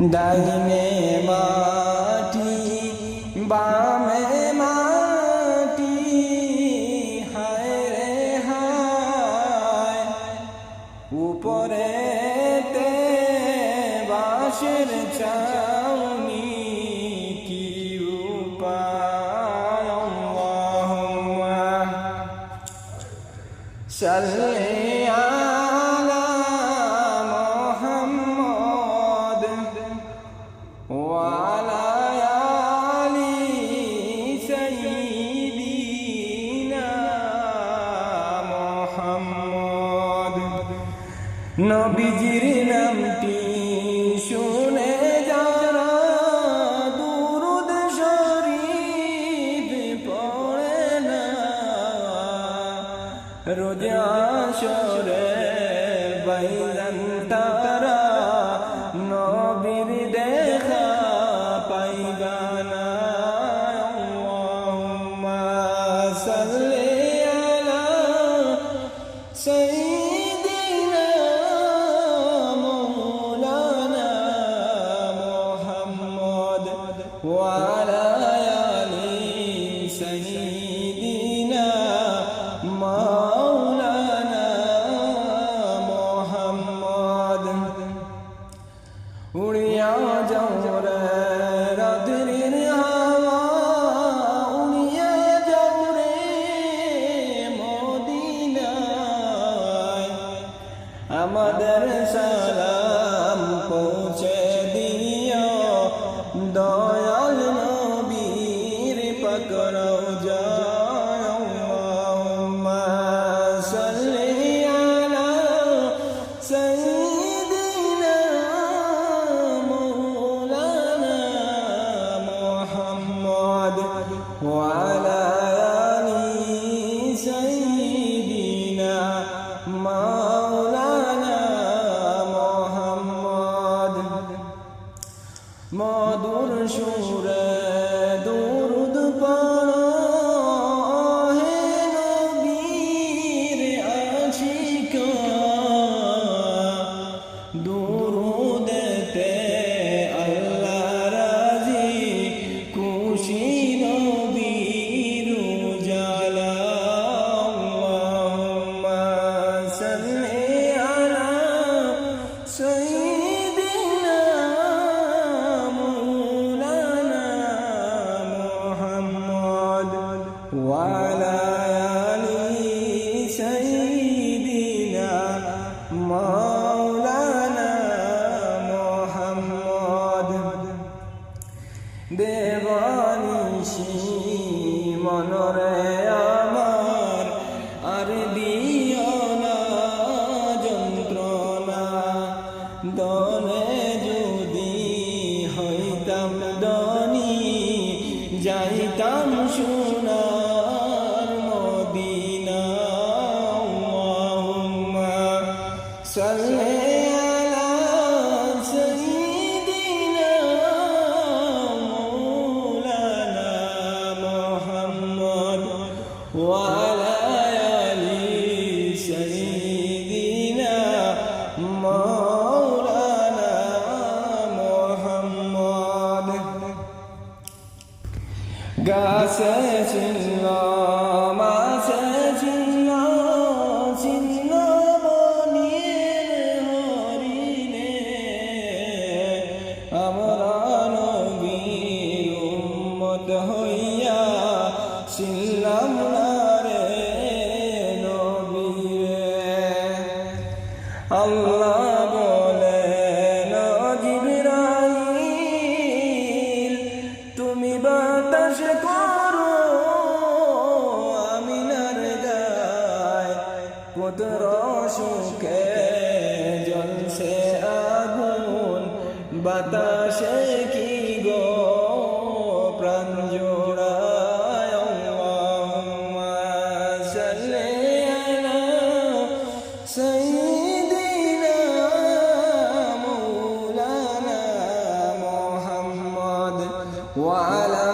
ডাইনে মাটি বামে মাটি, হায় রে হায়, উপরেতে বাঁশের ছাউনি, কি উপায়। আল্লাহুম্মা সাল্লি আলা মুহাম্মদ ওয়া আলা আলি সাইয়্যিদিনা মুহাম্মদ। নবীজির নামটি শুনে যারা দুরূদ শরীফ পড়ে না, রোজ আসরে বাইরান তারা নবীর দেখা পাইবা না। আল্লাহুম্মা সাল্লি আলা সাইয়্যিদিনা মাওলানা মুহাম্মদ ওয়া আলা আলি সাইয়্যিদিনা মাওলানা মুহাম্মদ। উড়িয়া যাও রে রাতের হাওয়া, উড়িয়া যাও রে মদিনায়, আমাদের সালাম পৌঁছে দিও দয়াল নবীর পাক রওজায়। আল্লাহুম্মা সাল্লি আলা সাইয়্যিদিনা মাওলানা মুহাম্মদ ওয়া আলা আলি সাইয়্যিদিনা মাওলানা মুহাম্মদ। মধুর সুরে দুরূদ পড়ো হে নবীর আশিকগণ, দুরূদেতে আল্লাহ রাজি, খুশি নবীর উজালা। আল্লাহুম্মা সাল্লি আলা সাইয়্যিদিনা মাওলানা মুহাম্মদ ওয়া আলা আলি সাইয়্যিদিনা মাওলানা মুহাম্মদ। দেবানিশি মনরে আমার আর দিও না যন্ত্রণা, দনে যদি হইতাম ধনী যাইতাম সোনার মদিনা। আল্লাহুম্মা সাল্লি আলা সাইয়্যিদিনা মাওলানা মুহাম্মদ ওয়া আলা আলি সাইয়্যিদিনা মাওলানা মুহাম্মদ। গাছে ছিল মাছে ছিল ছিল বনের হরিণে, আমরা নবীর উম্মত হইয়া ছিলাম না রে নবীরে। আল্লাহ বলেন জিবরাইল, তুমি বাতাস করো আমিনার গায়, পুত্র সুখে জ্বলছে আগুন, বাতাসে কি গো প্রাণ জোড়ায়। আল্লাহুম্মা সাল্লি আলা সাইয়্যিদিনা মাওলানা মুহাম্মদ ওয়া আলা